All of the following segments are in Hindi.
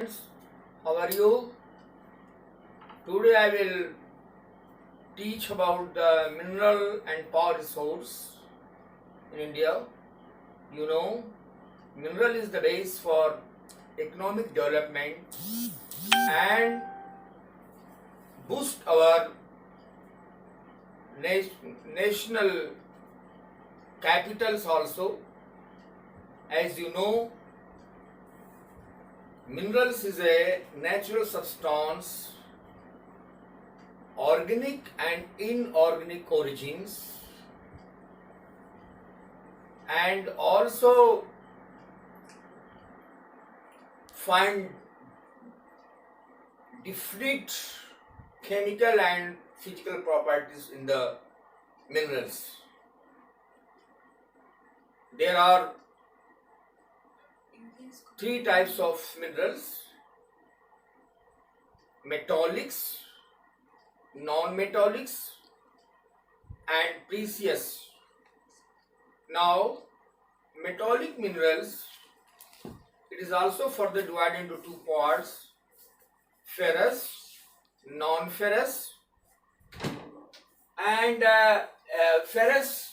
Friends, how are you? Today I will teach about the mineral and power resource in India. You know, mineral is the base for economic development and boost our national capitals also. As you know, minerals is a natural substance, organic and inorganic origins, and also find different chemical and physical properties in the minerals. There are three types of minerals: metallics, non-metallics, and precious. Now, metallic minerals, it is also further divided into two parts: ferrous, non-ferrous, and ferrous.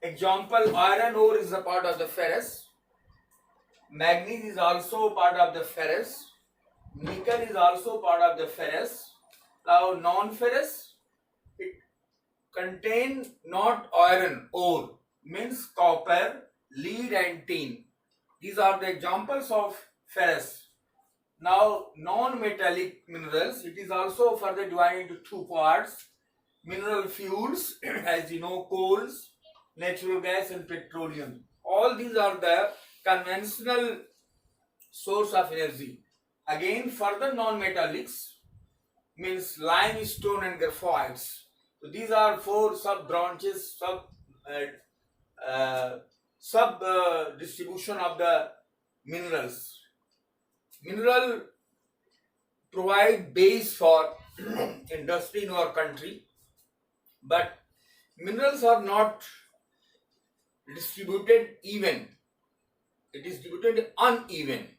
Example, iron ore is a part of the ferrous. Manganese is also part of the ferrous. Nickel is also part of the ferrous. Now, non-ferrous, it contain not iron ore, means copper, lead and tin. These are the examples of ferrous. Now, non-metallic minerals, it is also further divided into two parts: mineral fuels, as you know, coals, natural gas and petroleum. All these are the conventional source of energy. Again, further non-metallics means limestone and graphites. So these are four sub branches, sub distribution of the minerals. Mineral provide base for industry in our country, but minerals are not distributed even. It is distributed uneven.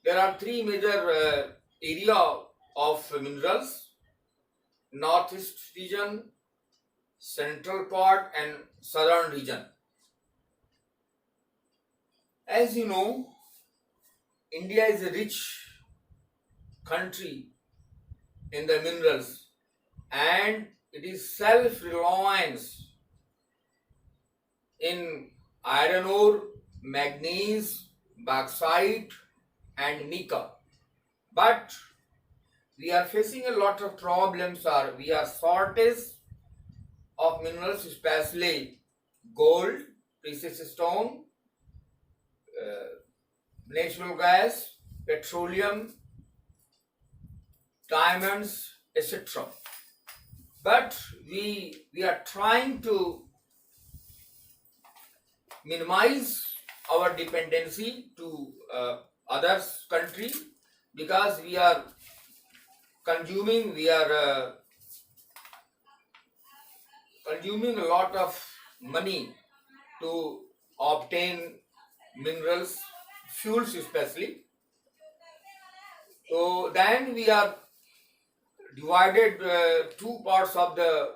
There are three major area of minerals: northeast region, central part, and southern region. As you know, India is a rich country in the minerals, and it is self-reliance in iron ore, manganese, bauxite, and mica. But we are facing a lot of problems. We are shortage of minerals, especially gold, precious stone, natural gas, petroleum, diamonds, etc. But we are trying to minimize our dependency to others country, because we are consuming a lot of money to obtain minerals, fuels especially. So then we are divided two parts of the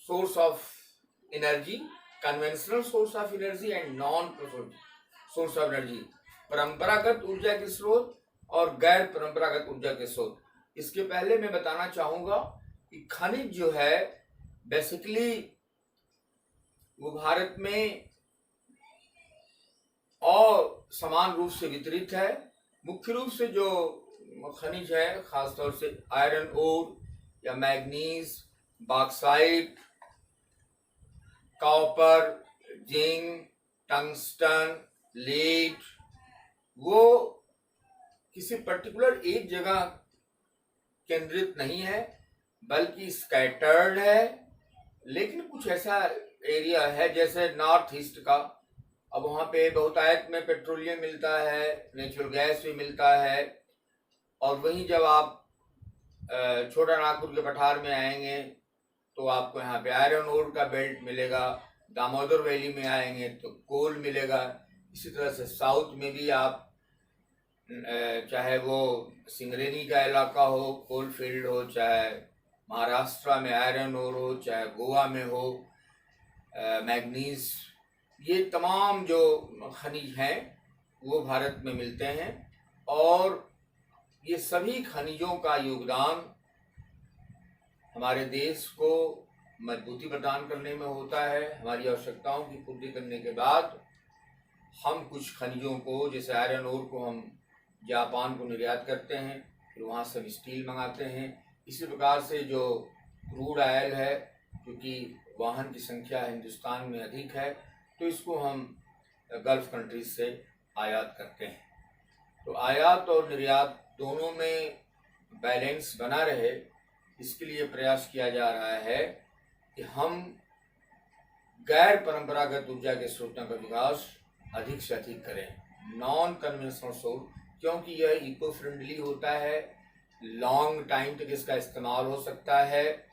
source of energy: conventional source of energy and non source of energy, परंपरागत ऊर्जा के स्रोत और गैर परंपरागत ऊर्जा के स्रोत। इसके पहले मैं बताना चाहूंगा कि खनिज जो है बेसिकली वो भारत में और समान रूप से वितरित है। मुख्य रूप से जो खनिज है, खासतौर से आयरन ओर या manganese, bauxite, copper, zinc, tungsten, lead, वो किसी पर्टिकुलर एक जगह केंद्रित नहीं है, बल्कि स्कैटर्ड है। लेकिन कुछ ऐसा एरिया है जैसे नॉर्थ ईस्ट का, अब वहाँ पे बहुतायत में पेट्रोलियम मिलता है, नेचुरल गैस भी मिलता है। और वहीं जब आप छोटा नागपुर के पठार में आएंगे तो आपको यहाँ पे आयरन ओर का बेल्ट मिलेगा। दामोदर वैली में आएंगे तो कोल मिलेगा। इसी तरह से साउथ में भी आप चाहे वो सिंगरेनी का इलाका हो, कोल फील्ड हो, चाहे महाराष्ट्र में आयरन ओर हो, चाहे गोवा में हो मैग्नीज, ये तमाम जो खनिज हैं वो भारत में मिलते हैं। और ये सभी खनिजों का योगदान हमारे देश को मजबूती प्रदान करने में होता है। हमारी आवश्यकताओं की पूर्ति करने के बाद हम कुछ खनिजों को, जैसे आयरन ओर को हम जापान को निर्यात करते हैं, फिर वहाँ से हम स्टील मंगाते हैं। इसी प्रकार से जो क्रूड ऑयल है, क्योंकि वाहन की संख्या हिंदुस्तान में अधिक है, तो इसको हम गल्फ कंट्रीज से आयात करते हैं। तो आयात और निर्यात दोनों में बैलेंस बना रहे, इसके लिए प्रयास किया जा रहा है कि हम गैर परंपरागत ऊर्जा के स्रोतों का विकास अधिक से अधिक करें, नॉन कन्वेंशनल सोर्स, क्योंकि यह इको फ्रेंडली होता है, लॉन्ग टाइम तक इसका इस्तेमाल हो सकता है,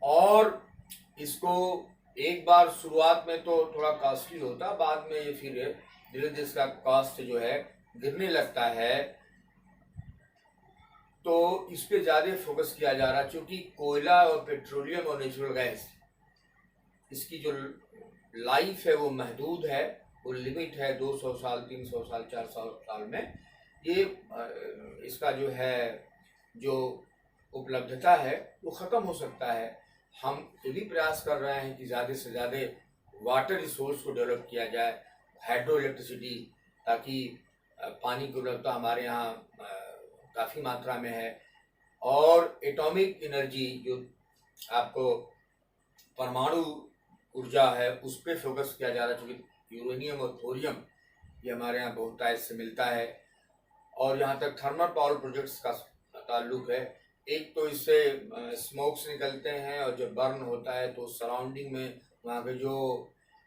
और इसको एक बार शुरुआत में तो थोड़ा कॉस्टली होता, बाद में ये फिर धीरे धीरे इसका कॉस्ट जो है गिरने लगता है। तो इस पे ज़्यादा फोकस किया जा रहा है, क्योंकि कोयला और पेट्रोलियम और नेचुरल गैस, इसकी जो लाइफ है वो महदूद है, वो लिमिट है 200 साल, 300 साल, 400 साल में। ये इसका जो है जो उपलब्धता है वो ख़त्म हो सकता है। हम ये भी प्रयास कर रहे हैं कि ज़्यादा से ज़्यादा वाटर रिसोर्स को डेवलप किया जाए, हाइड्रो इलेक्ट्रिसिटी, ताकि पानी की उपलब्धता हमारे यहाँ काफ़ी मात्रा में है। और एटॉमिक एनर्जी, जो आपको परमाणु ऊर्जा है, उस पर फोकस किया जा रहा है, क्योंकि यूरेनियम और थोरियम ये हमारे यहाँ बहुतायत से मिलता है। और यहाँ तक थर्मल पावर प्रोजेक्ट्स का ताल्लुक है, एक तो इससे स्मोक्स निकलते हैं, और जब बर्न होता है तो सराउंडिंग में वहाँ के जो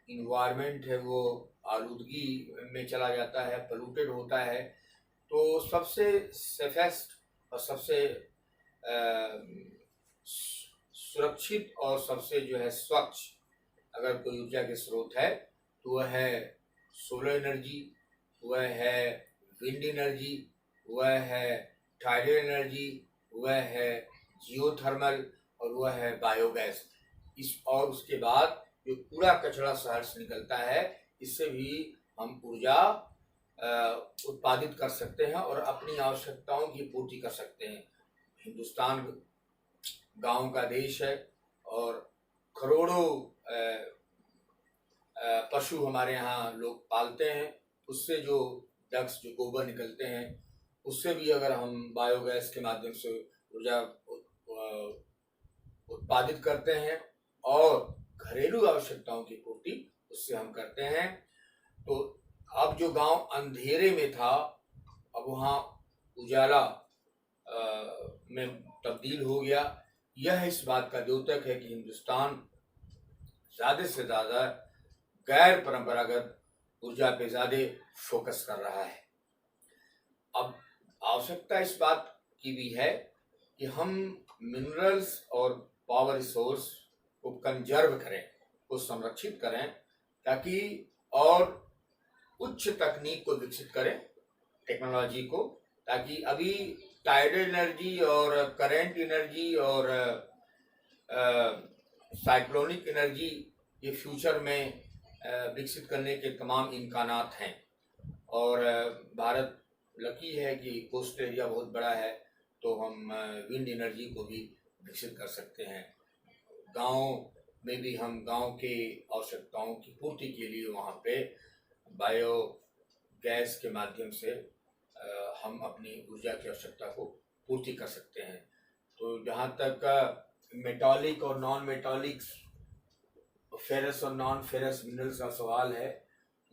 इन्वायरमेंट है वो आलूदगी में चला जाता है, पोल्यूटेड होता है। तो सबसे सेफेस्ट और सबसे सुरक्षित और सबसे जो है स्वच्छ अगर कोई ऊर्जा के स्रोत है तो वह है सोलर एनर्जी, वह है विंड एनर्जी, वह है टाइडल एनर्जी, वह है जियोथर्मल, और वह है बायोगैस। और उसके बाद जो कूड़ा कचरा शहर से निकलता है, इससे भी हम ऊर्जा उत्पादित कर सकते हैं और अपनी आवश्यकताओं की पूर्ति कर सकते हैं। हिंदुस्तान गांव का देश है, और करोड़ों पशु हमारे यहाँ लोग पालते हैं। उससे जो डक्स, जो गोबर निकलते हैं, उससे भी अगर हम बायोगैस के माध्यम से ऊर्जा उत्पादित करते हैं और घरेलू आवश्यकताओं की पूर्ति उससे हम करते हैं, तो अब जो गांव अंधेरे में था, अब वहाँ उजाला में तब्दील हो गया। यह इस बात का द्योतक है कि हिंदुस्तान ज़्यादा से ज़्यादा गैर परंपरागत ऊर्जा पे ज़्यादा फोकस कर रहा है। अब आवश्यकता इस बात की भी है कि हम मिनरल्स और पावर रिसोर्स को कंजर्व करें, को संरक्षित करें, ताकि और उच्च तकनीक को विकसित करें, टेक्नोलॉजी को, ताकि अभी टाइडल एनर्जी और करंट एनर्जी और साइक्लोनिक एनर्जी ये फ्यूचर में विकसित करने के तमाम इम्कानात हैं। और भारत लकी है कि कोस्ट एरिया बहुत बड़ा है, तो हम विंड एनर्जी को भी विकसित कर सकते हैं। गांव में भी हम गांव के आवश्यकताओं की पूर्ति के लिए वहाँ पे बायो गैस के माध्यम से हम अपनी ऊर्जा की आवश्यकता को पूर्ति कर सकते हैं। तो जहाँ तक मेटालिक और नॉन मेटालिक, फेरस और नॉन फेरस मिनरल्स का सवाल है,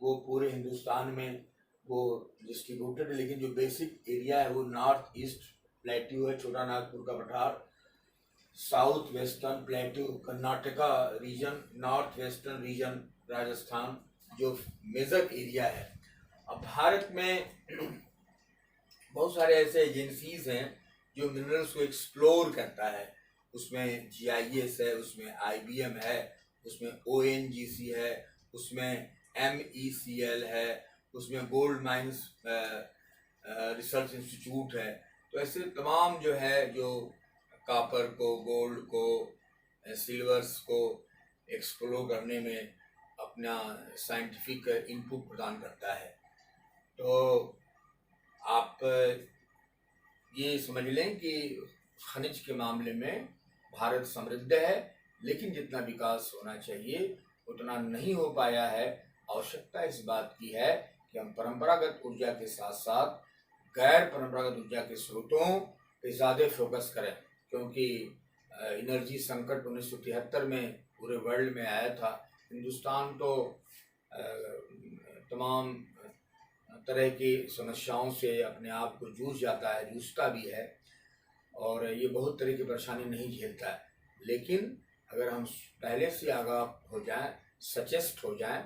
वो पूरे हिंदुस्तान में वो डिस्ट्रीब्यूटेड है, लेकिन जो बेसिक एरिया है वो नॉर्थ ईस्ट प्लेट्यू है, छोटा नागपुर का पठार, south western plateau Karnataka region, north western region Rajasthan जो मेजर एरिया है। अब भारत में बहुत सारे ऐसे एजेंसीज हैं जो मिनरल्स को एक्सप्लोर करता है, उसमें GIS है, उसमें IBM है, उसमें ONGC है, उसमें MECL है, उसमें गोल्ड माइंस रिसर्च इंस्टीट्यूट है। तो ऐसे तमाम जो है, जो कॉपर को, गोल्ड को, सिल्वर्स को एक्सप्लोर करने में अपना साइंटिफिक इनपुट प्रदान करता है। तो आप ये समझ लें कि खनिज के मामले में भारत समृद्ध है, लेकिन जितना विकास होना चाहिए उतना नहीं हो पाया है। आवश्यकता इस बात की है कि हम परंपरागत ऊर्जा के साथ साथ गैर परंपरागत ऊर्जा के स्रोतों पे ज़्यादा फोकस करें, क्योंकि एनर्जी संकट 1973 में पूरे वर्ल्ड में आया था। हिंदुस्तान तो तमाम तरह की समस्याओं से अपने आप को जूझता भी है, और ये बहुत तरह की परेशानी नहीं झेलता है। लेकिन अगर हम पहले से आगाह हो जाएं, सचेस्ट हो जाएं,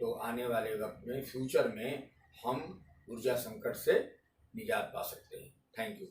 तो आने वाले वक्त में, फ्यूचर में हम ऊर्जा संकट से निजात पा सकते हैं। Thank you.